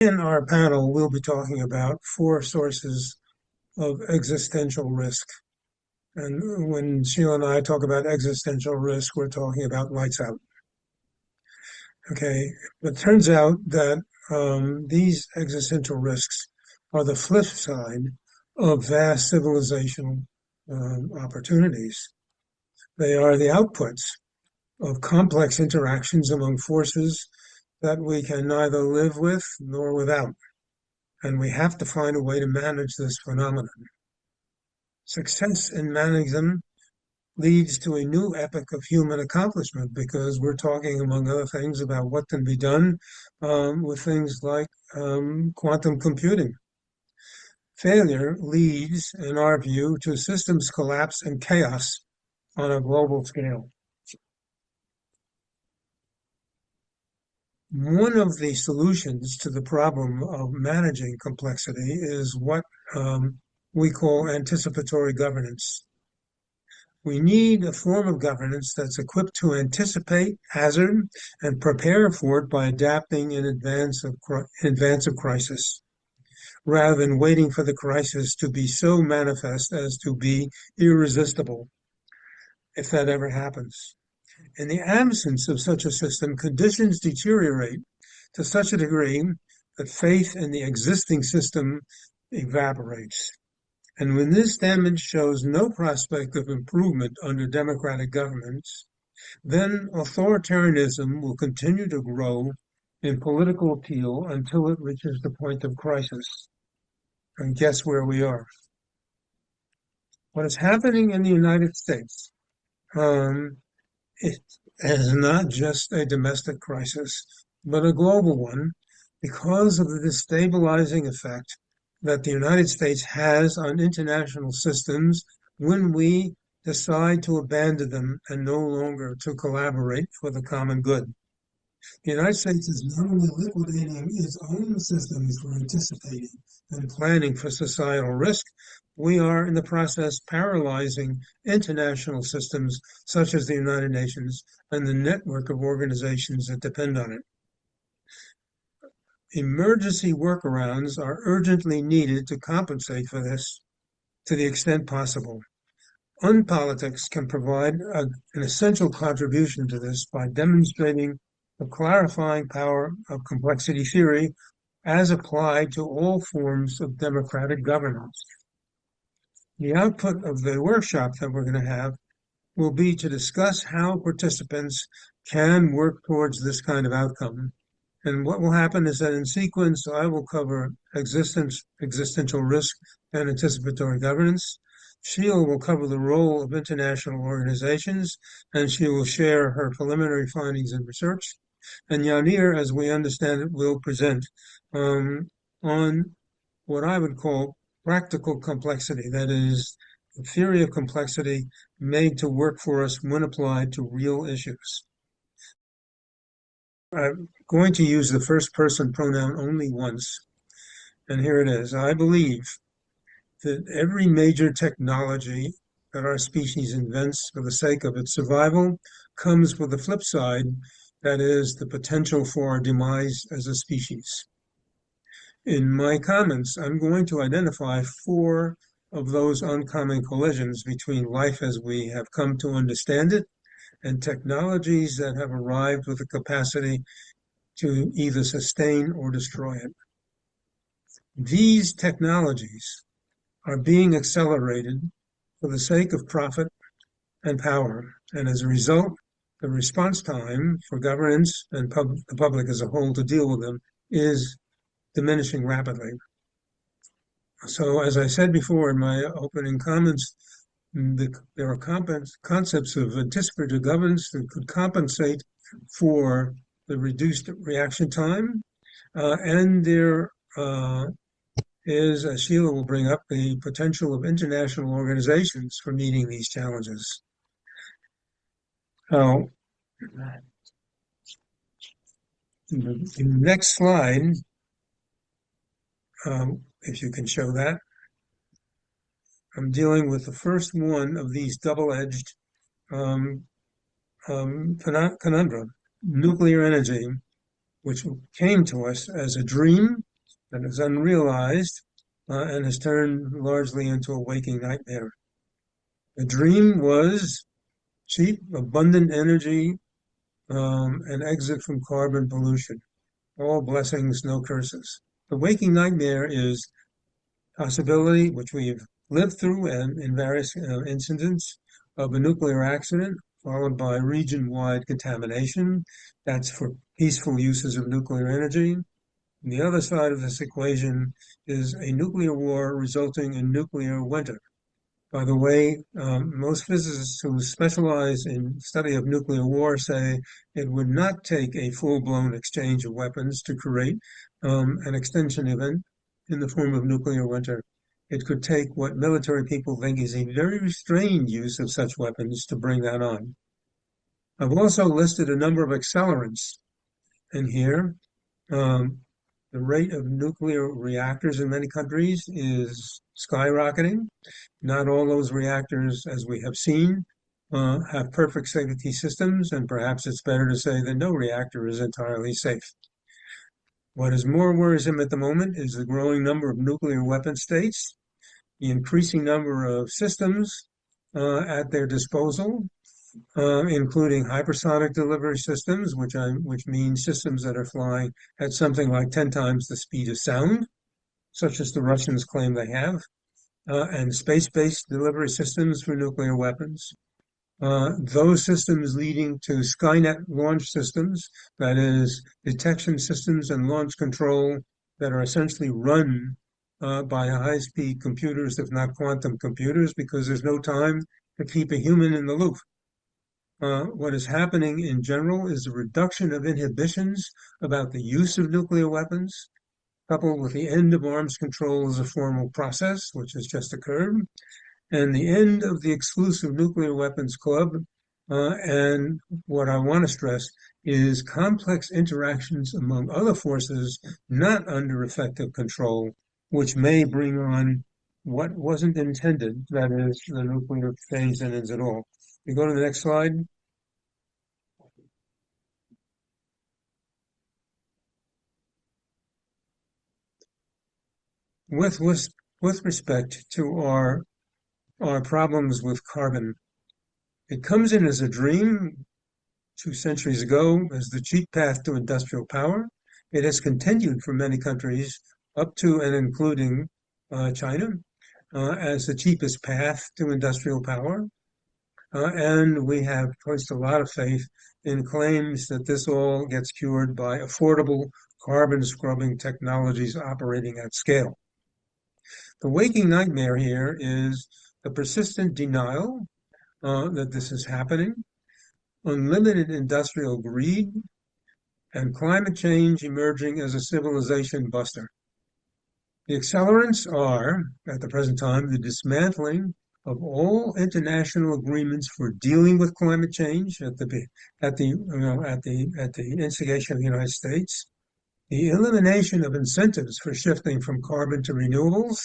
In our panel, we'll be talking about four sources of existential risk. And when Sheila and I talk about existential risk, we're talking about lights out. Okay. But it turns out that these existential risks are the flip side of vast civilizational opportunities. They are the outputs of complex interactions among forces that we can neither live with nor without. And we have to find a way to manage this phenomenon. Success in managing them leads to a new epoch of human accomplishment because we're talking, among other things, about what can be done with things like quantum computing. Failure leads, in our view, to systems collapse and chaos on a global scale. One of the solutions to the problem of managing complexity is what we call anticipatory governance. We need a form of governance that's equipped to anticipate hazard and prepare for it by adapting in advance of crisis, rather than waiting for the crisis to be so manifest as to be irresistible, if that ever happens. In the absence of such a system, conditions deteriorate to such a degree that faith in the existing system evaporates. And when this damage shows no prospect of improvement under democratic governments, then authoritarianism will continue to grow in political appeal until it reaches the point of crisis. And guess where we are? What is happening in the United States it is not just a domestic crisis, but a global one because of the destabilizing effect that the United States has on international systems when we decide to abandon them and no longer to collaborate for the common good. The United States is not only liquidating its own systems for anticipating and planning for societal risk, we are in the process paralyzing international systems such as the United Nations and the network of organizations that depend on it. Emergency workarounds are urgently needed to compensate for this to the extent possible. Unpolitics can provide an essential contribution to this by demonstrating the clarifying power of complexity theory as applied to all forms of democratic governance. The output of the workshop that we're going to have will be to discuss how participants can work towards this kind of outcome. And what will happen is that in sequence, I will cover existential risk and anticipatory governance. Sheila will cover the role of international organizations, and she will share her preliminary findings and research. And Yanir, as we understand it, will present on what I would call practical complexity, that is, the theory of complexity made to work for us when applied to real issues. I'm going to use the first person pronoun only once, and here it is. I believe that every major technology that our species invents for the sake of its survival comes with a flip side, that is, the potential for our demise as a species. In my comments, I'm going to identify four of those oncoming collisions between life as we have come to understand it and technologies that have arrived with the capacity to either sustain or destroy it. These technologies are being accelerated for the sake of profit and power, and as a result, the response time for governance and the public as a whole to deal with them is diminishing rapidly. So, as I said before in my opening comments, there are concepts of anticipatory governance that could compensate for the reduced reaction time, and there is, as Sheila will bring up, the potential of international organizations for meeting these challenges. Now, in the next slide, if you can show that, I'm dealing with the first one of these double-edged conundrum, nuclear energy, which came to us as a dream that is unrealized and has turned largely into a waking nightmare. The dream was cheap, abundant energy, an exit from carbon pollution. All blessings, no curses. The waking nightmare is possibility, which we've lived through and in various incidents, of a nuclear accident followed by region-wide contamination. That's for peaceful uses of nuclear energy. And the other side of this equation is a nuclear war resulting in nuclear winter. By the way, most physicists who specialize in study of nuclear war say it would not take a full-blown exchange of weapons to create an extinction event in the form of nuclear winter. It could take what military people think is a very restrained use of such weapons to bring that on. I've also listed a number of accelerants in here. The rate of nuclear reactors in many countries is skyrocketing. Not all those reactors, as we have seen, have perfect safety systems, and perhaps it's better to say that no reactor is entirely safe. What is more worrisome at the moment is the growing number of nuclear weapon states, the increasing number of systems at their disposal, including hypersonic delivery systems, which means systems that are flying at something like 10 times the speed of sound, such as the Russians claim they have, and space-based delivery systems for nuclear weapons. Those systems leading to Skynet launch systems, that is, detection systems and launch control that are essentially run by high-speed computers, if not quantum computers, because there's no time to keep a human in the loop. What is happening in general is a reduction of inhibitions about the use of nuclear weapons, coupled with the end of arms control as a formal process, which has just occurred, and the end of the exclusive nuclear weapons club. And what I want to stress is complex interactions among other forces not under effective control, which may bring on what wasn't intended, that is, the nuclear phase and ends it all. You go to the next slide. With respect to our problems with carbon, it comes in as a dream 2 centuries ago as the cheap path to industrial power. It has continued for many countries up to and including China as the cheapest path to industrial power. And we have placed a lot of faith in claims that this all gets cured by affordable carbon scrubbing technologies operating at scale. The waking nightmare here is the persistent denial that this is happening, unlimited industrial greed, and climate change emerging as a civilization buster. The accelerants are, at the present time, the dismantling of all international agreements for dealing with climate change at the instigation of the United States, the elimination of incentives for shifting from carbon to renewables,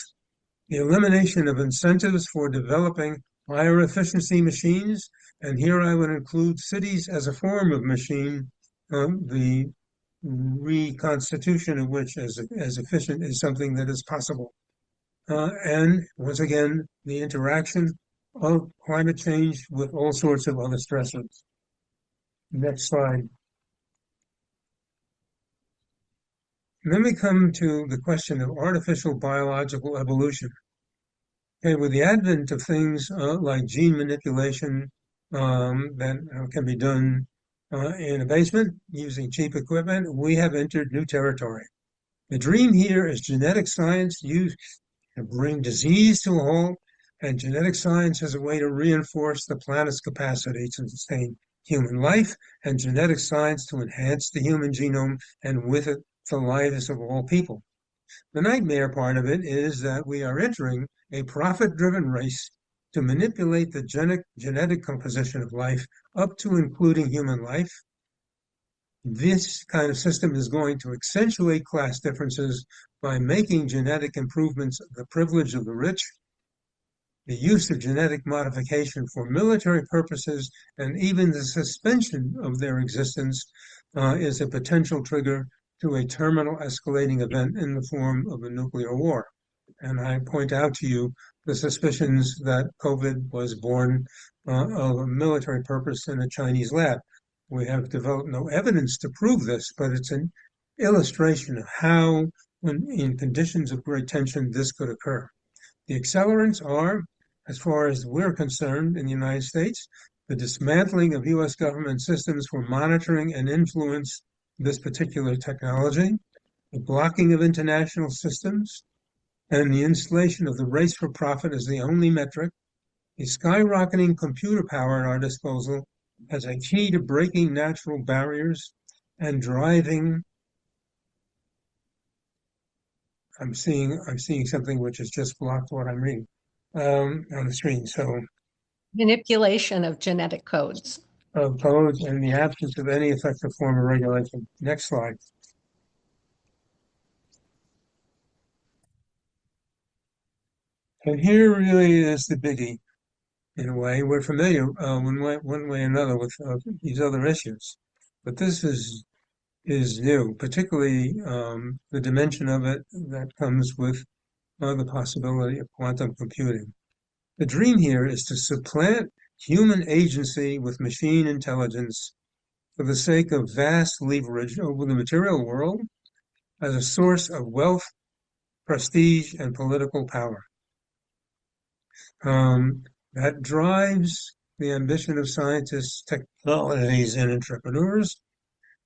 the elimination of incentives for developing higher efficiency machines, and here I would include cities as a form of machine, the reconstitution of which as efficient is something that is possible. And once again, the interaction of climate change with all sorts of other stressors. Next slide. And then we come to the question of artificial biological evolution. Okay, with the advent of things like gene manipulation that can be done in a basement using cheap equipment, we have entered new territory. The dream here is genetic science used to bring disease to a halt, and genetic science as a way to reinforce the planet's capacity to sustain human life, and genetic science to enhance the human genome, and with it, the lives of all people. The nightmare part of it is that we are entering a profit-driven race to manipulate the genetic composition of life up to including human life. This kind of system is going to accentuate class differences by making genetic improvements the privilege of the rich. The use of genetic modification for military purposes and even the suspension of their existence is a potential trigger to a terminal escalating event in the form of a nuclear war. And I point out to you the suspicions that COVID was born of a military purpose in a Chinese lab. We have developed no evidence to prove this, but it's an illustration of how, when in conditions of great tension, this could occur. The accelerants are, as far as we're concerned in the United States, the dismantling of U.S. government systems for monitoring and influence this particular technology, the blocking of international systems, and the installation of the race for profit as the only metric, the skyrocketing computer power at our disposal as a key to breaking natural barriers and driving. I'm seeing something which has just blocked what I'm reading on the screen. So manipulation of genetic codes. Of codes and the absence of any effective form of regulation. Next slide. And here really is the biggie. In a way, we're familiar one way or another with these other issues, but this is new, particularly the dimension of it that comes with the possibility of quantum computing. The dream here is to supplant human agency with machine intelligence for the sake of vast leverage over the material world as a source of wealth, prestige, and political power. That drives the ambition of scientists, technologies, and entrepreneurs,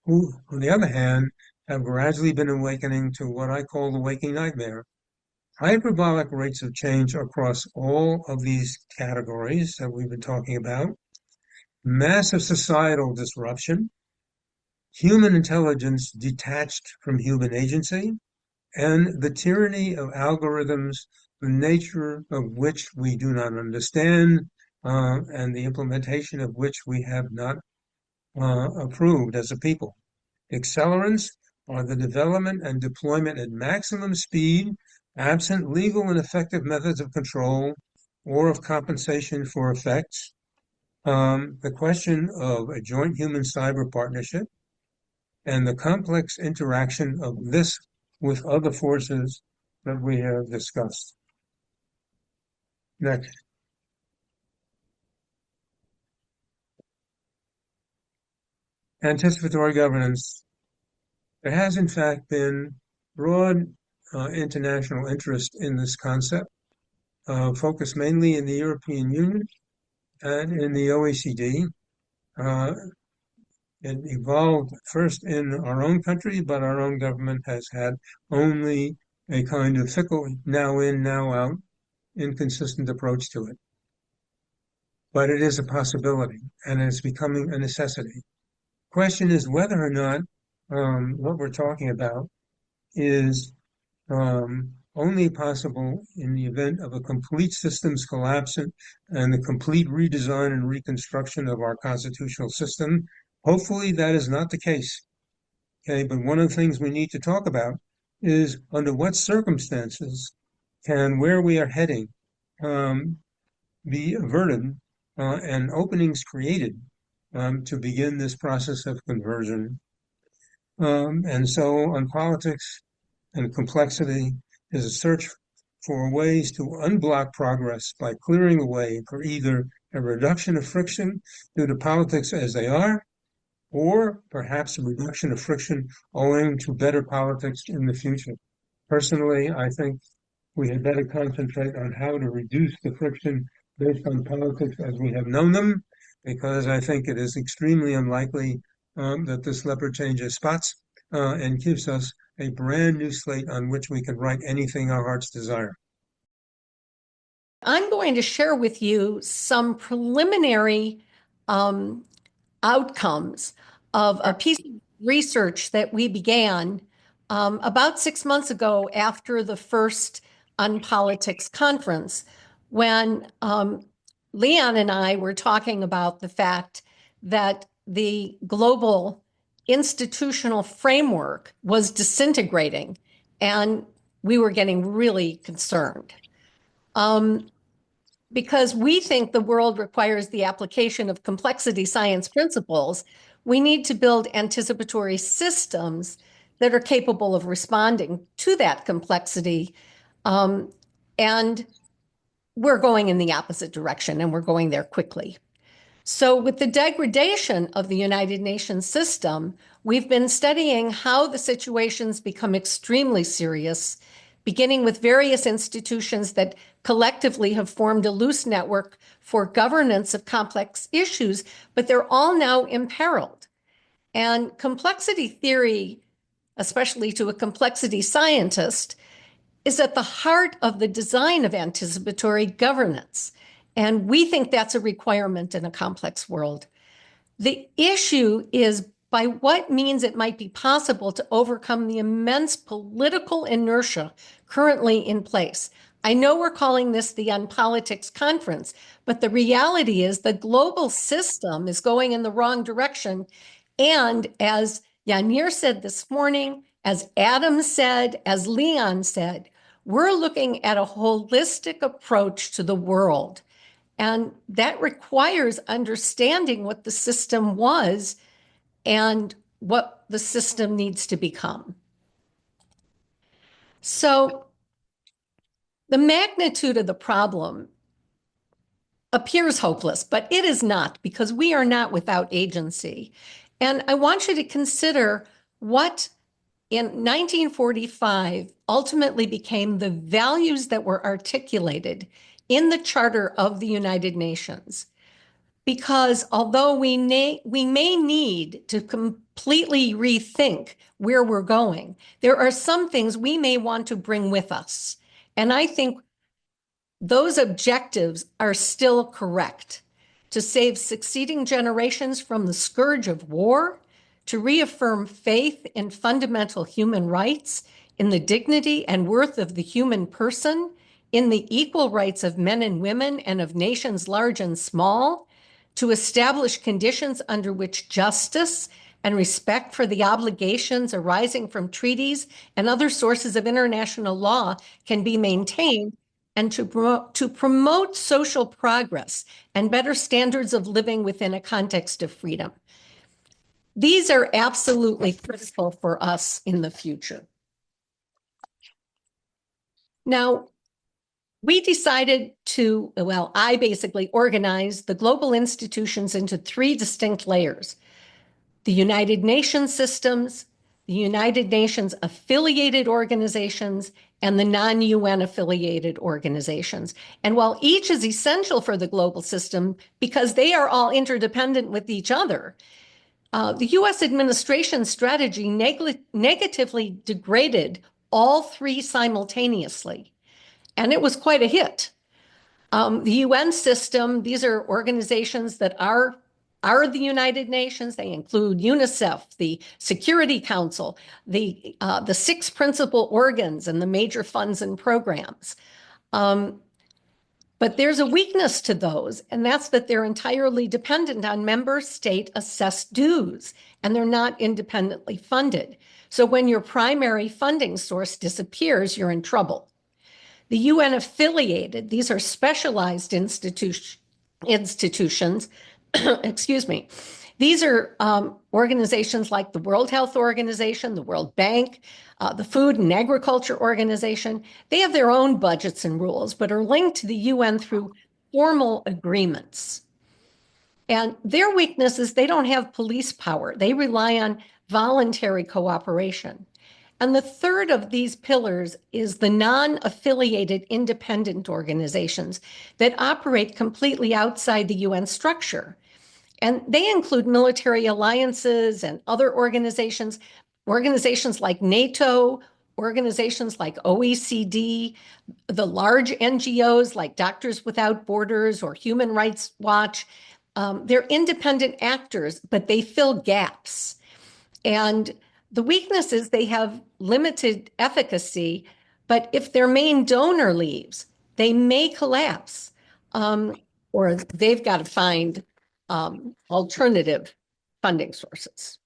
who, on the other hand, have gradually been awakening to what I call the waking nightmare. Hyperbolic rates of change across all of these categories that we've been talking about, massive societal disruption, human intelligence detached from human agency, and the tyranny of algorithms, the nature of which we do not understand, and the implementation of which we have not approved as a people. Accelerants are the development and deployment at maximum speed, absent legal and effective methods of control or of compensation for effects. The question of a joint human cyber partnership and the complex interaction of this with other forces that we have discussed. Next. Anticipatory governance. There has, in fact, been broad international interest in this concept, focused mainly in the European Union and in the OECD. It evolved first in our own country, but our own government has had only a kind of fickle, now in, now out, inconsistent approach to it. But it is a possibility, and it's becoming a necessity. Question is whether or not what we're talking about is only possible in the event of a complete systems collapse and the complete redesign and reconstruction of our constitutional system. Hopefully that is not the case. Okay, but one of the things we need to talk about is under what circumstances can where we are heading be averted and openings created to begin this process of conversion. And so on politics and complexity is a search for ways to unblock progress by clearing the way for either a reduction of friction due to politics as they are, or perhaps a reduction of friction owing to better politics in the future. Personally, I think we had better concentrate on how to reduce the friction based on politics as we have known them, because I think it is extremely unlikely that this leopard changes spots and gives us a brand new slate on which we can write anything our hearts desire. I'm going to share with you some preliminary outcomes of a piece of research that we began about 6 months ago after the first Unpolitics conference, when Leon and I were talking about the fact that the global institutional framework was disintegrating, and we were getting really concerned. Because we think the world requires the application of complexity science principles, we need to build anticipatory systems that are capable of responding to that complexity. And we're going in the opposite direction, and we're going there quickly. So, with the degradation of the United Nations system, we've been studying how the situations become extremely serious, beginning with various institutions that collectively have formed a loose network for governance of complex issues, but they're all now imperiled. And complexity theory, especially to a complexity scientist, is at the heart of the design of anticipatory governance. And we think that's a requirement in a complex world. The issue is by what means it might be possible to overcome the immense political inertia currently in place. I know we're calling this the Unpolitics Conference, but the reality is the global system is going in the wrong direction. And as Yanir said this morning, as Adam said, as Leon said, we're looking at a holistic approach to the world. And that requires understanding what the system was and what the system needs to become. So the magnitude of the problem appears hopeless, but it is not, because we are not without agency. And I want you to consider what in 1945 ultimately became the values that were articulated in the Charter of the United Nations. Because although we may need to completely rethink where we're going, there are some things we may want to bring with us. And I think those objectives are still correct: to save succeeding generations from the scourge of war, to reaffirm faith in fundamental human rights, in the dignity and worth of the human person, in the equal rights of men and women and of nations large and small, to establish conditions under which justice and respect for the obligations arising from treaties and other sources of international law can be maintained, and to promote social progress and better standards of living within a context of freedom. These are absolutely critical for us in the future. Now, we decided to, I basically organized the global institutions into three distinct layers: the United Nations systems, the United Nations affiliated organizations, and the non-UN affiliated organizations. And while each is essential for the global system because they are all interdependent with each other, the US administration strategy negatively degraded all three simultaneously. And it was quite a hit. The UN system, these are organizations that are the United Nations. They include UNICEF, the Security Council, the six principal organs and the major funds and programs. But there's a weakness to those, and that's that they're entirely dependent on member state assessed dues, and they're not independently funded. So when your primary funding source disappears, you're in trouble. The UN affiliated, these are specialized institutions, excuse me. These are organizations like the World Health Organization, the World Bank, the Food and Agriculture Organization. They have their own budgets and rules, but are linked to the UN through formal agreements. And their weakness is they don't have police power. They rely on voluntary cooperation. And the third of these pillars is the non-affiliated independent organizations that operate completely outside the UN structure. And they include military alliances and other organizations like NATO, organizations like OECD, the large NGOs like Doctors Without Borders or Human Rights Watch. They're independent actors, but they fill gaps. And the weakness is they have limited efficacy, but if their main donor leaves, they may collapse, or they've got to find alternative funding sources.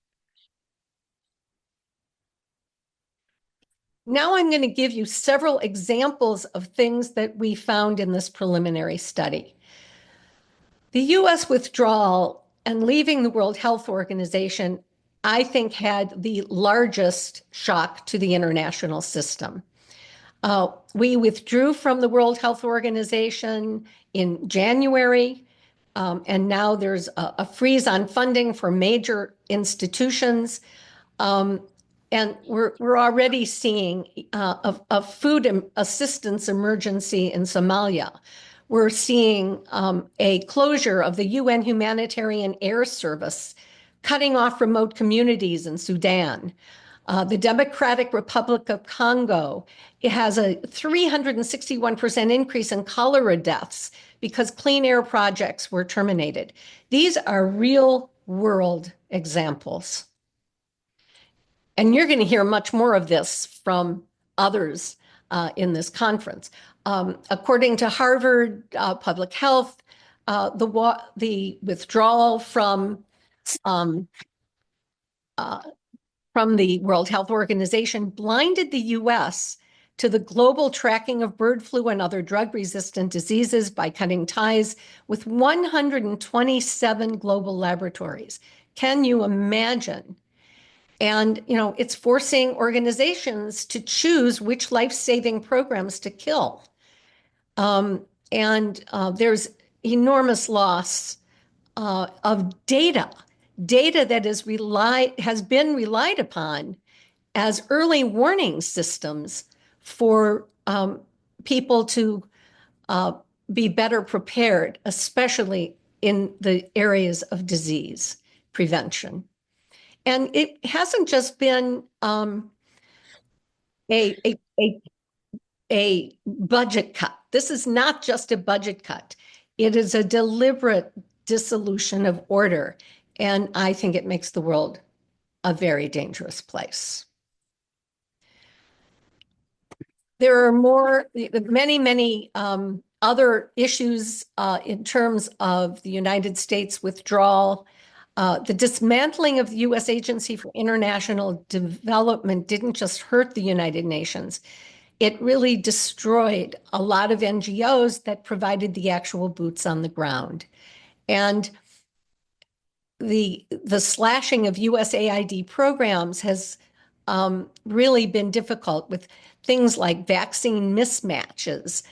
Now I'm going to give you several examples of things that we found in this preliminary study. The US withdrawal and leaving the World Health Organization, I think, had the largest shock to the international system. We withdrew from the World Health Organization in January, and now there's a freeze on funding for major institutions. And we're already seeing a food assistance emergency in Somalia. We're seeing a closure of the UN Humanitarian Air Service, cutting off remote communities in Sudan. The Democratic Republic of Congo, it has a 361% increase in cholera deaths because clean air projects were terminated. These are real world examples. And you're going to hear much more of this from others in this conference. According to Harvard Public Health, the withdrawal um, from the World Health Organization blinded the US to the global tracking of bird flu and other drug-resistant diseases by cutting ties with 127 global laboratories. Can you imagine? And, it's forcing organizations to choose which life-saving programs to kill. And there's enormous loss of data that has been relied upon as early warning systems for people to be better prepared, especially in the areas of disease prevention. And it hasn't just been a budget cut. This is not just a budget cut. It is a deliberate dissolution of order. And I think it makes the world a very dangerous place. There are many other issues in terms of the United States withdrawal. The dismantling of the U.S. Agency for International Development didn't just hurt the United Nations. It really destroyed a lot of NGOs that provided the actual boots on the ground. And the slashing of USAID programs has really been difficult with things like vaccine mismatches,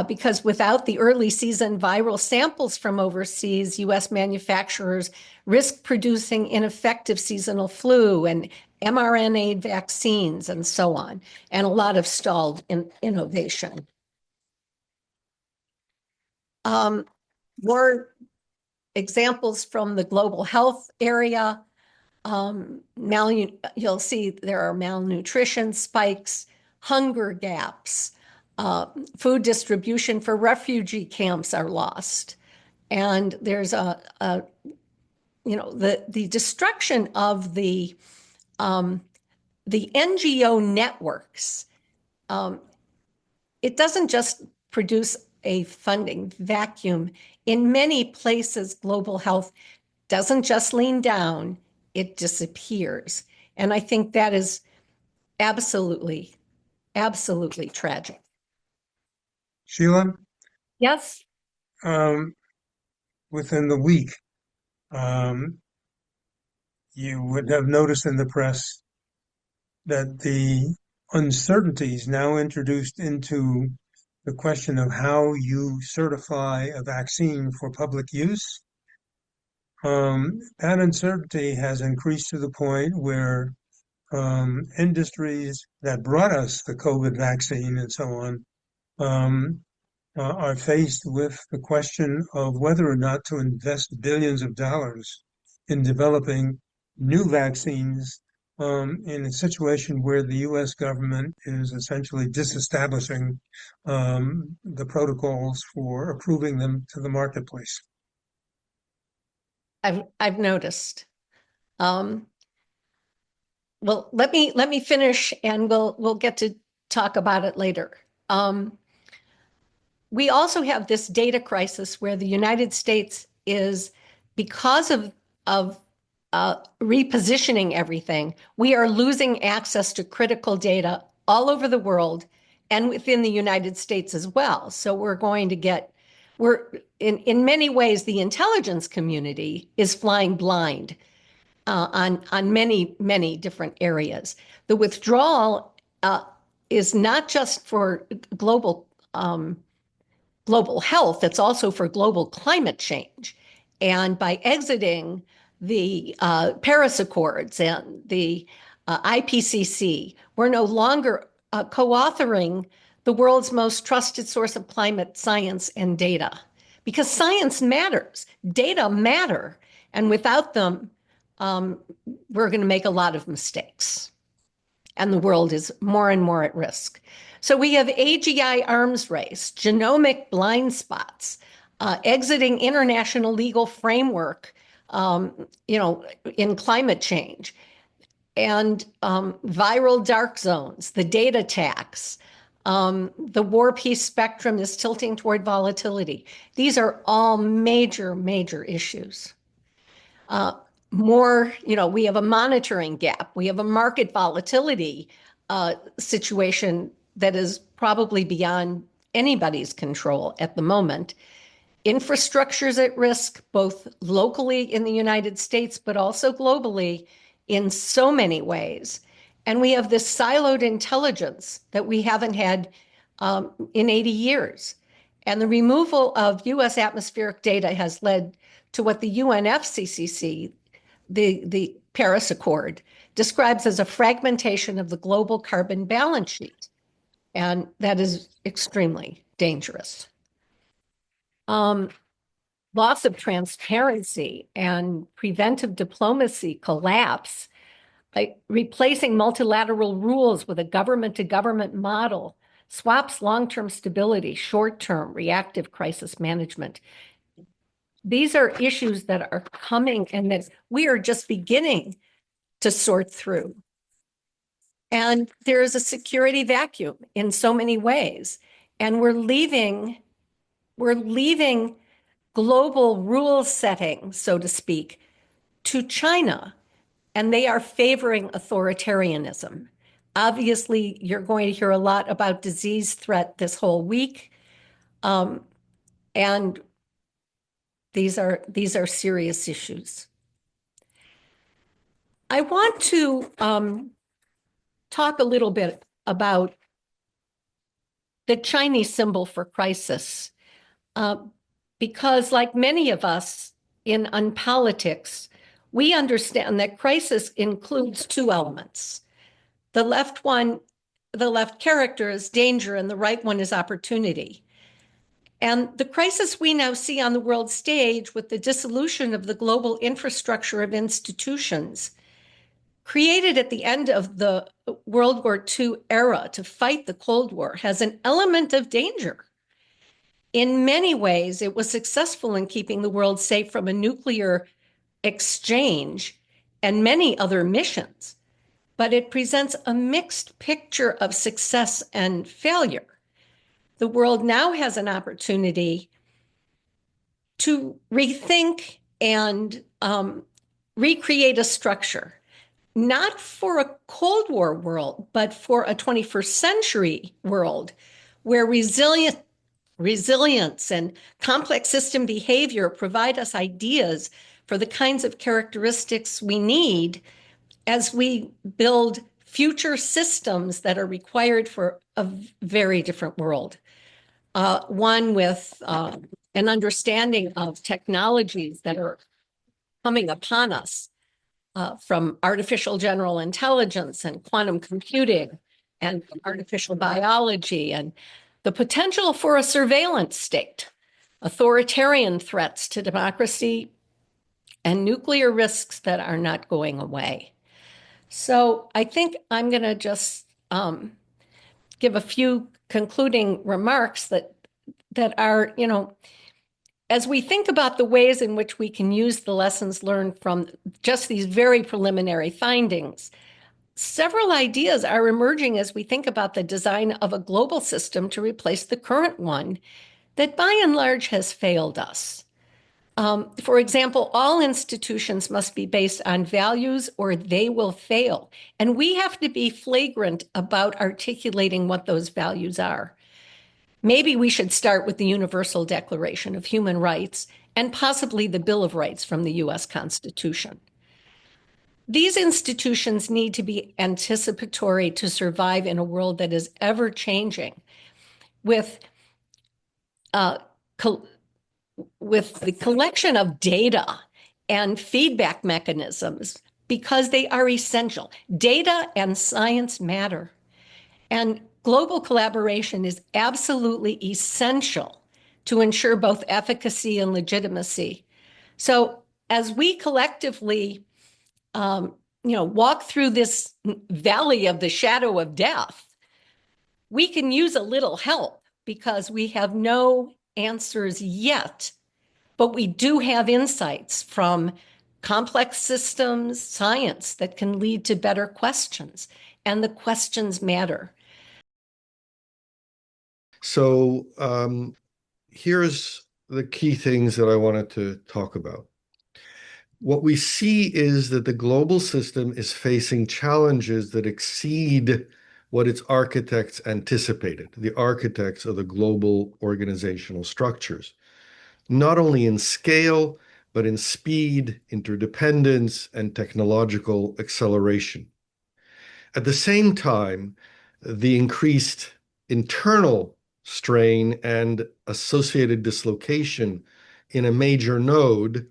because without the early season viral samples from overseas, U.S. manufacturers risk producing ineffective seasonal flu and mRNA vaccines and so on, and a lot of stalled innovation. More examples from the global health area. You'll see there are malnutrition spikes, hunger gaps, food distribution for refugee camps are lost. And there's the destruction of the NGO networks. It doesn't just produce a funding vacuum. In many places, global health doesn't just lean down, it disappears. And I think that is absolutely, absolutely tragic. Sheila, Yes. within the week, you would have noticed in the press that the uncertainties now introduced into the question of how you certify a vaccine for public use, that uncertainty has increased to the point where industries that brought us the COVID vaccine and so on are faced with the question of whether or not to invest billions of dollars in developing new vaccines in a situation where the U.S. government is essentially disestablishing the protocols for approving them to the marketplace. I've noticed. Well, let me finish, and we'll get to talk about it later. We also have this data crisis where the United States is, because of repositioning everything, we are losing access to critical data all over the world and within the United States as well. So we're in many ways, the intelligence community is flying blind on many, many different areas. The withdrawal is not just for global global health, it's also for global climate change. And by exiting the Paris Accords and the IPCC, we're no longer co-authoring the world's most trusted source of climate science and data. Because science matters, data matter, and without them, we're going to make a lot of mistakes. And the world is more and more at risk. So we have AGI arms race, genomic blind spots, exiting international legal framework, in climate change, and viral dark zones, the data tax. The war peace spectrum is tilting toward volatility. These are all major, major issues. We have a monitoring gap. We have a market volatility situation that is probably beyond anybody's control at the moment. Infrastructure's at risk, both locally in the United States, but also globally in so many ways. And we have this siloed intelligence that we haven't had in 80 years. And the removal of US atmospheric data has led to what the UNFCCC, the Paris Accord, describes as a fragmentation of the global carbon balance sheet. And that is extremely dangerous. Loss of transparency and preventive diplomacy collapse by replacing multilateral rules with a government-to-government model swaps long-term stability, short-term reactive crisis management. These are issues that are coming and that we are just beginning to sort through. And there is a security vacuum in so many ways. And we're leaving global rule setting, so to speak, to China, and they are favoring authoritarianism. Obviously, you're going to hear a lot about disease threat this whole week. And these are serious issues. I want to talk a little bit about the Chinese symbol for crisis, because like many of us in unpolitics, we understand that crisis includes two elements. The left character is danger, and the right one is opportunity. And the crisis we now see on the world stage with the dissolution of the global infrastructure of institutions created at the end of the World War II era to fight the Cold War has an element of danger. In many ways, it was successful in keeping the world safe from a nuclear exchange and many other missions, but it presents a mixed picture of success and failure. The world now has an opportunity to rethink and recreate a structure, not for a Cold War world, but for a 21st century world where resilience and complex system behavior provide us ideas for the kinds of characteristics we need as we build future systems that are required for a very different world. One with an understanding of technologies that are coming upon us, from artificial general intelligence and quantum computing and artificial biology, and the potential for a surveillance state, authoritarian threats to democracy, and nuclear risks that are not going away. So I think I'm going to just give a few concluding remarks that are, as we think about the ways in which we can use the lessons learned from just these very preliminary findings, several ideas are emerging as we think about the design of a global system to replace the current one that by and large has failed us. For example, all institutions must be based on values or they will fail. And we have to be flagrant about articulating what those values are. Maybe we should start with the Universal Declaration of Human Rights and possibly the Bill of Rights from the US Constitution. These institutions need to be anticipatory to survive in a world that is ever changing with uh, with the collection of data and feedback mechanisms because they are essential. Data and science matter. And global collaboration is absolutely essential to ensure both efficacy and legitimacy. So as we collectively, walk through this valley of the shadow of death, we can use a little help because we have no answers yet, but we do have insights from complex systems science that can lead to better questions, and the questions matter. So here's the key things that I wanted to talk about. What we see is that the global system is facing challenges that exceed what its architects anticipated, the architects of the global organizational structures, not only in scale, but in speed, interdependence, and technological acceleration. At the same time, the increased internal strain and associated dislocation in a major node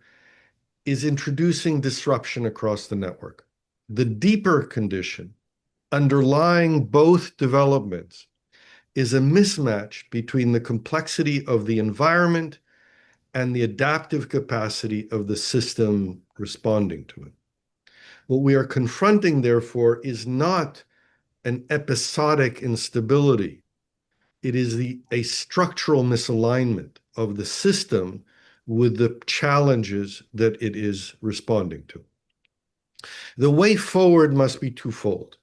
is introducing disruption across the network. The deeper condition underlying both developments is a mismatch between the complexity of the environment and the adaptive capacity of the system responding to it. What we are confronting, therefore, is not an episodic instability. It is a structural misalignment of the system with the challenges that it is responding to. The way forward must be twofold.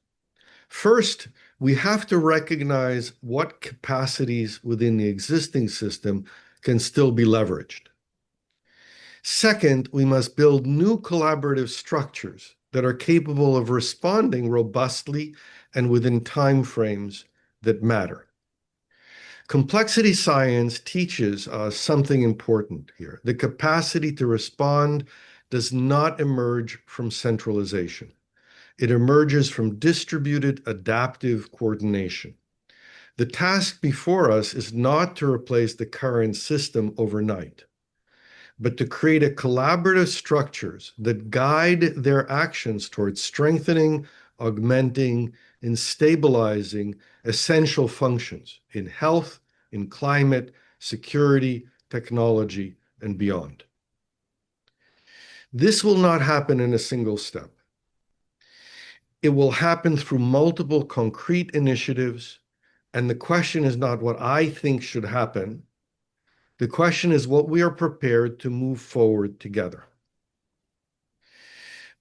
First, we have to recognize what capacities within the existing system can still be leveraged. Second, we must build new collaborative structures that are capable of responding robustly and within timeframes that matter. Complexity science teaches us something important here. The capacity to respond does not emerge from centralization. It emerges from distributed adaptive coordination. The task before us is not to replace the current system overnight, but to create a collaborative structures that guide their actions towards strengthening, augmenting, and stabilizing essential functions in health, in climate, security, technology, and beyond. This will not happen in a single step. It will happen through multiple concrete initiatives, and the question is not what I think should happen. The question is what we are prepared to move forward together.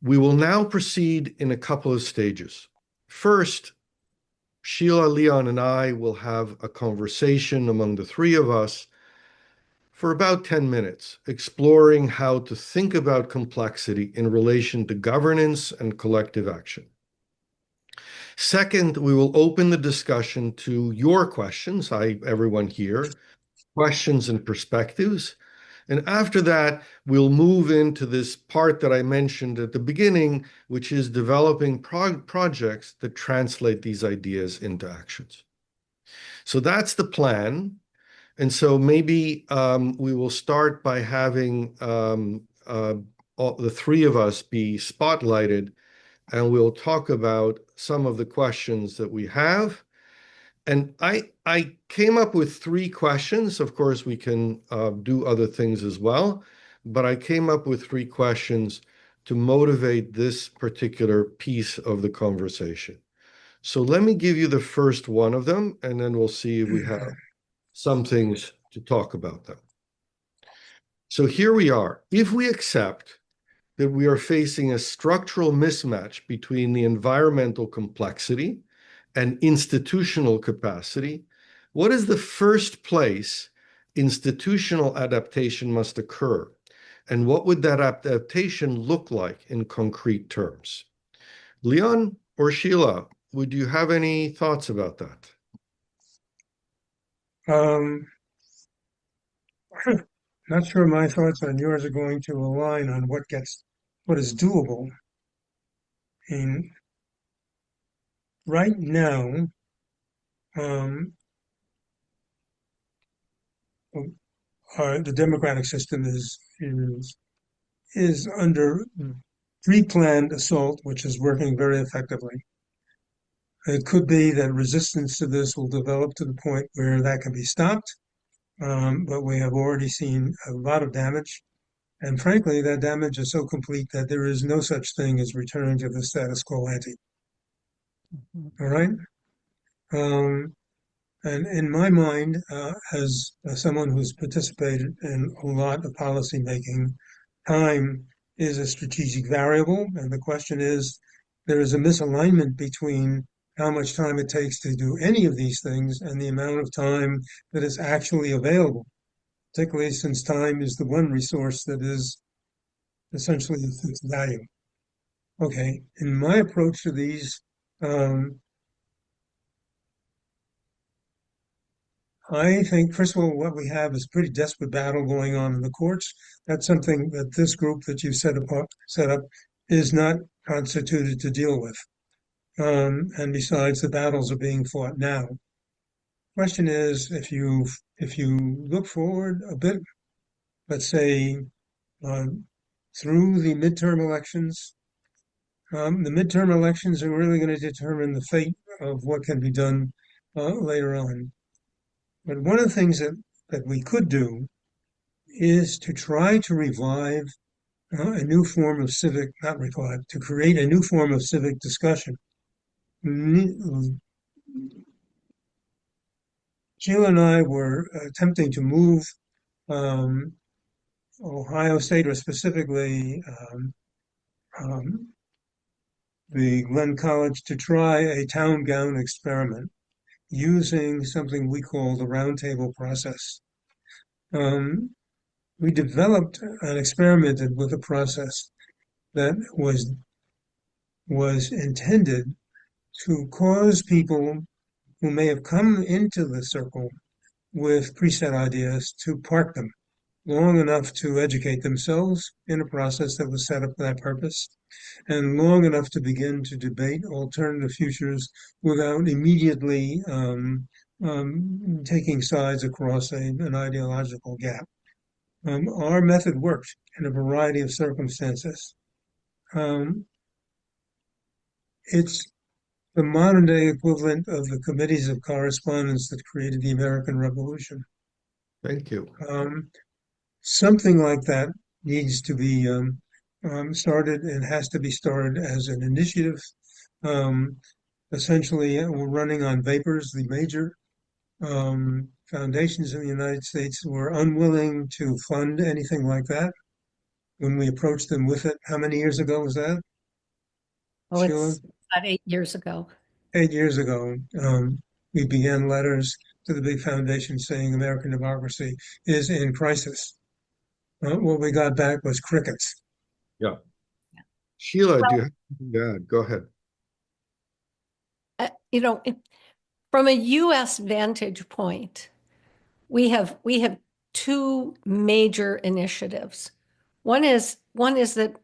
We will now proceed in a couple of stages. First, Sheila, Leon, and I will have a conversation among the three of us for about 10 minutes, exploring how to think about complexity in relation to governance and collective action. Second, we will open the discussion to your questions, everyone here, questions and perspectives. And after that, we'll move into this part that I mentioned at the beginning, which is developing projects that translate these ideas into actions. So that's the plan. And so maybe we will start by having the three of us be spotlighted, and we'll talk about some of the questions that we have. And I came up with three questions. Of course, we can do other things as well, but I came up with three questions to motivate this particular piece of the conversation. So let me give you the first one of them, and then we'll see if we have some things to talk about them. So here we are. If we accept that we are facing a structural mismatch between the environmental complexity and institutional capacity, what is the first place institutional adaptation must occur? And what would that adaptation look like in concrete terms? Leon or Sheila, would you have any thoughts about that? Not sure my thoughts on yours are going to align on what is doable. And right now, um, the democratic system is under pre-planned assault, which is working very effectively. It could be that resistance to this will develop to the point where that can be stopped, but we have already seen a lot of damage. And frankly, that damage is so complete that there is no such thing as returning to the status quo ante. All right? Um, and in my mind, as someone who's participated in a lot of policy making, time is a strategic variable. And the question is, there is a misalignment between how much time it takes to do any of these things and the amount of time that is actually available, particularly since time is the one resource that is essentially its value. Okay, in my approach to these, um, I think, first of all, what we have is a pretty desperate battle going on in the courts. That's something that this group that you set up is not constituted to deal with. And besides, the battles are being fought now. Question is, if you look forward a bit, let's say uh, through the midterm elections are really going to determine the fate of what can be done later on. But one of the things that we could do is to try to revive a new form of civic, not revive, to create a new form of civic discussion. Sheila and I were attempting to move um, Ohio State, or specifically um, the Glenn College, to try a town gown experiment using something we call the roundtable process. We developed and experimented with a process that was intended to cause people who may have come into the circle with preset ideas to park them long enough to educate themselves in a process that was set up for that purpose, and long enough to begin to debate alternative futures without immediately taking sides across an ideological gap. Our method worked in a variety of circumstances. Um, it's the modern day equivalent of the committees of correspondence that created the American Revolution. Thank you. Something like that needs to be started and has to be started as an initiative. Um, Essentially, we're running on vapors. The major foundations in the United States were unwilling to fund anything like that when we approached them with it. How many years ago was that, Oh, Sheila? it's about 8 years ago. 8 years ago, we began letters to the big foundation saying American democracy is in crisis. What we got back was crickets. Yeah. Sheila, do you Well, have something to add? Go ahead. you know, from a U.S. vantage point, we have two major initiatives. One is that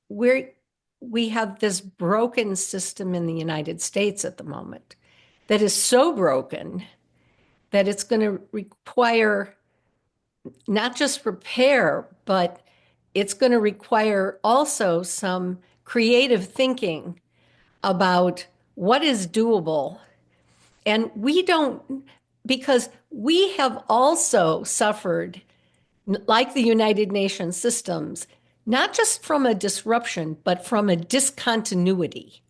we have this broken system in the United States at the moment that is so broken that it's going to require not just repair, but it's going to require also some creative thinking about what is doable. And we don't, because we have also suffered, like the United Nations systems, not just from a disruption, but from a discontinuity,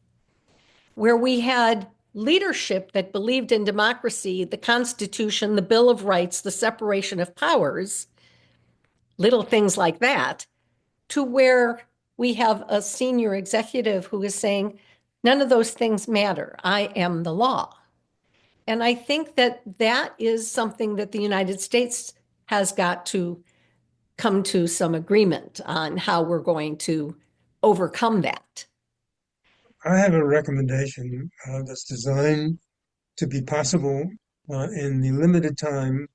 where we had leadership that believed in democracy, the Constitution, the Bill of Rights, the separation of powers, little things like that, to where we have a senior executive who is saying, none of those things matter. I am the law. And I think that that is something that the United States has got to come to some agreement on how we're going to overcome that. I have a recommendation that's designed to be possible in the limited time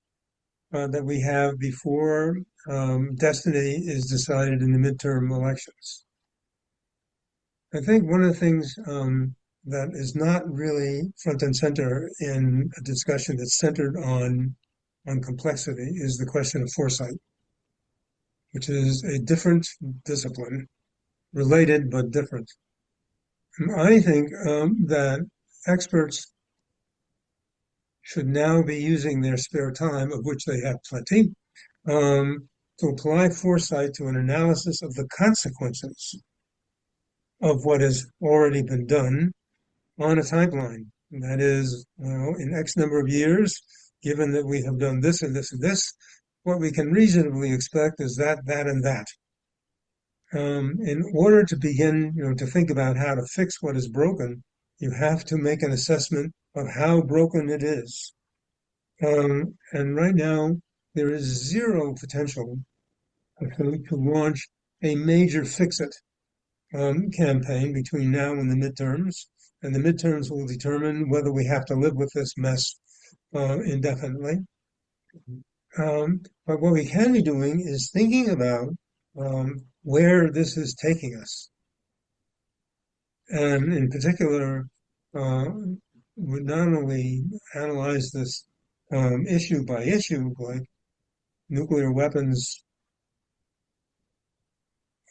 that we have before destiny is decided in the midterm elections. I think one of the things that is not really front and center in a discussion that's centered on complexity is the question of foresight, which is a different discipline, related but different. And I think that experts should now be using their spare time, of which they have plenty, to apply foresight to an analysis of the consequences of what has already been done on a timeline. And that is, in X number of years, given that we have done this and this and this, what we can reasonably expect is that, that, and that. In order to begin, to think about how to fix what is broken, you have to make an assessment of how broken it is. And right now, there is zero potential to launch a major fix-it campaign between now and the midterms. And the midterms will determine whether we have to live with this mess indefinitely. But what we can be doing is thinking about where this is taking us. And in particular, would not only analyze this issue by issue, like nuclear weapons,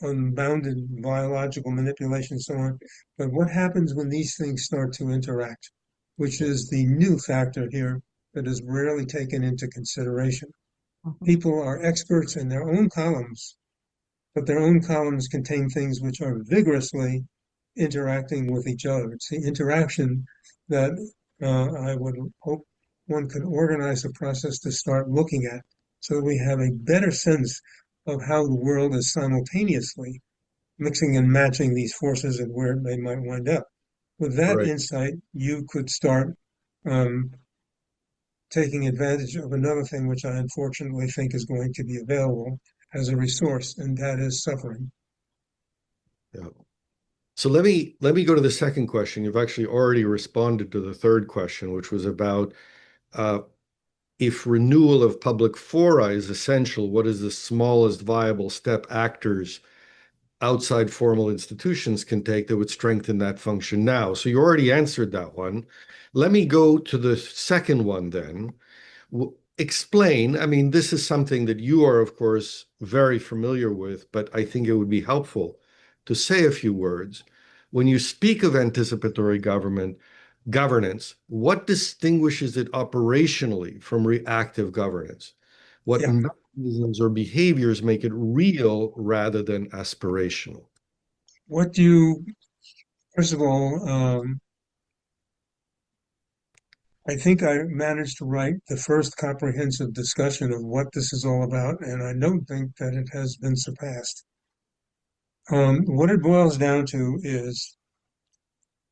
unbounded biological manipulation, and so on, but what happens when these things start to interact, which is the new factor here that is rarely taken into consideration. People are experts in their own columns, but their own columns contain things which are vigorously interacting with each other. It's the interaction that I would hope one could organize a process to start looking at so that we have a better sense of how the world is simultaneously mixing and matching these forces and where they might wind up. With that Right. insight, you could start taking advantage of another thing which I unfortunately think is going to be available as a resource, and that is suffering. Yeah. So let me go to the second question. You've actually already responded to the third question, which was about if renewal of public fora is essential, what is the smallest viable step actors outside formal institutions can take that would strengthen that function now? So you already answered that one. Let me go to the second one then. Explain, I mean, this is something that you are, of course, very familiar with, but I think it would be helpful to say a few words. When you speak of anticipatory governance, what distinguishes it operationally from reactive governance? What Yeah. mechanisms or behaviors make it real rather than aspirational? What do you, first of all, I think I managed to write the first comprehensive discussion of what this is all about, and I don't think that it has been surpassed. What it boils down to is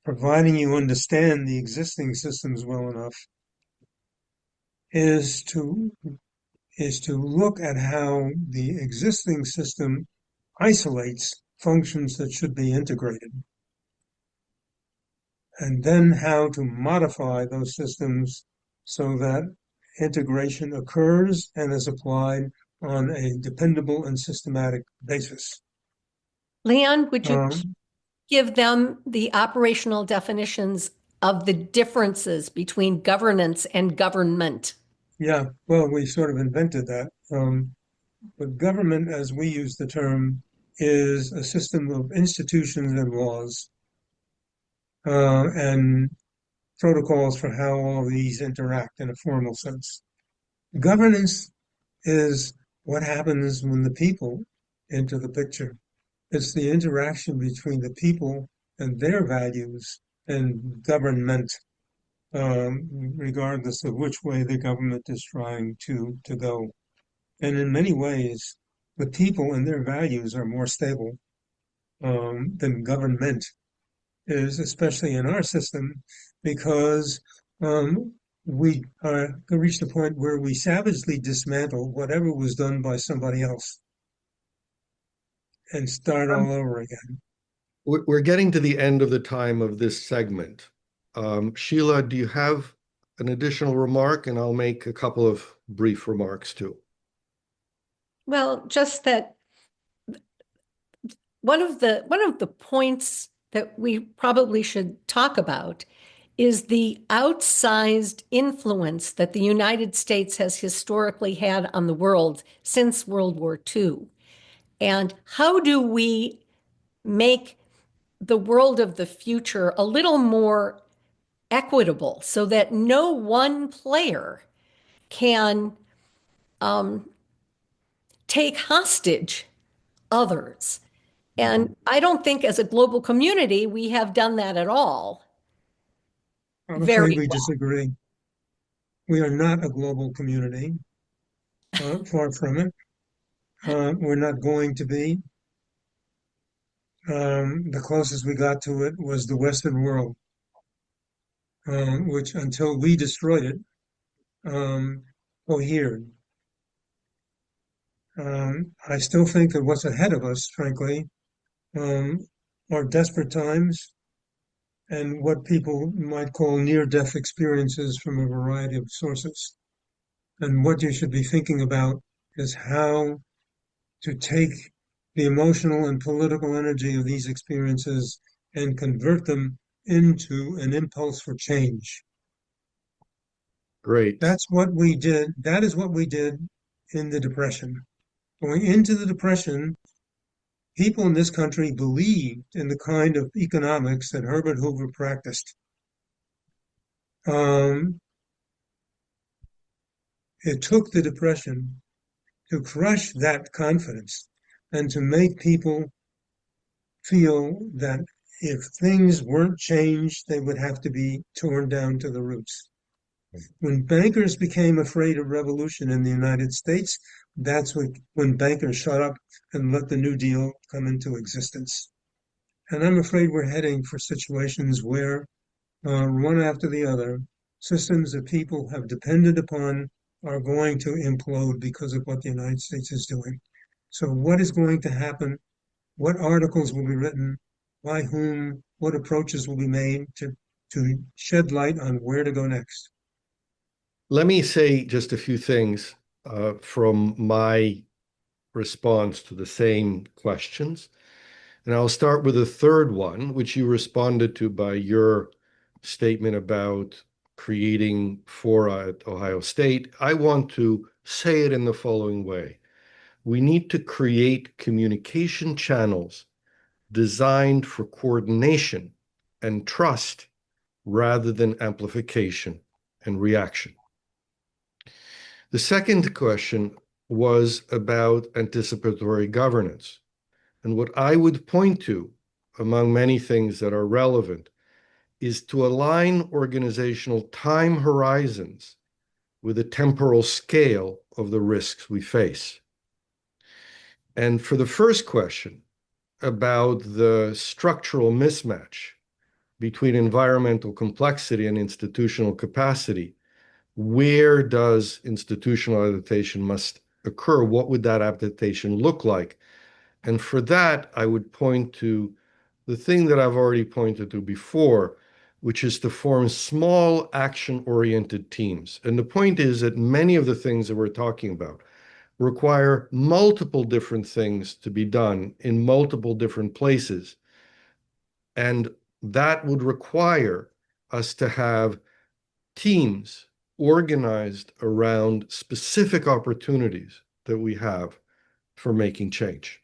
providing you understand the existing systems well enough, is to look at how the existing system isolates functions that should be integrated, and then how to modify those systems so that integration occurs and is applied on a dependable and systematic basis. Leon, would you Um, give them the operational definitions of the differences between governance and government? yeah, well, we sort of invented that. But government, as we use the term, is a system of institutions and laws and protocols for how all these interact in a formal sense. Governance is what happens when the people enter the picture. It's the interaction between the people and their values and government, regardless of which way the government is trying to go. And in many ways, the people and their values are more stable than government is, especially in our system, because we are reached a point where we savagely dismantle whatever was done by somebody else and start all over again. We're getting to the end of the time of this segment. Sheila, do you have an additional remark? And I'll make a couple of brief remarks too. Well, just that one of the points that we probably should talk about is the outsized influence that the United States has historically had on the world since World War II. And how do we make the world of the future a little more equitable so that no one player can take hostage others? And I don't think as a global community we have done that at all I'm afraid very we well. disagree. We are not a global community, far from it. We're not going to be. The closest we got to it was the Western world, which until we destroyed it, cohered. I still think that what's ahead of us, frankly, um, are desperate times and what people might call near-death experiences from a variety of sources. And what you should be thinking about is how to take the emotional and political energy of these experiences and convert them into an impulse for change. Great. That's what we did. That is what we did in the Depression. Going into the Depression, people in this country believed in the kind of economics that Herbert Hoover practiced. Um, it took the Depression to crush that confidence and to make people feel that if things weren't changed, they would have to be torn down to the roots. When bankers became afraid of revolution in the United States, that's when bankers shut up and let the New Deal come into existence. And I'm afraid we're heading for situations where, one after the other, systems that people have depended upon are going to implode because of what the United States is doing. So, what is going to happen? What articles will be written? By whom? What approaches will be made to shed light on where to go next? Let me say just a few things from my response to the same questions. And I'll start with the third one, which you responded to by your statement about creating fora at Ohio State. I want to say it in the following way. We need to create communication channels designed for coordination and trust rather than amplification and reaction. The second question was about anticipatory governance. And what I would point to, among many things that are relevant, is to align organizational time horizons with the temporal scale of the risks we face. And for the first question about the structural mismatch between environmental complexity and institutional capacity, where does institutional adaptation must occur? What would that adaptation look like? And for that, I would point to the thing that I've already pointed to before, which is to form small action-oriented teams. And the point is that many of the things that we're talking about require multiple different things to be done in multiple different places. And that would require us to have teams organized around specific opportunities that we have for making change.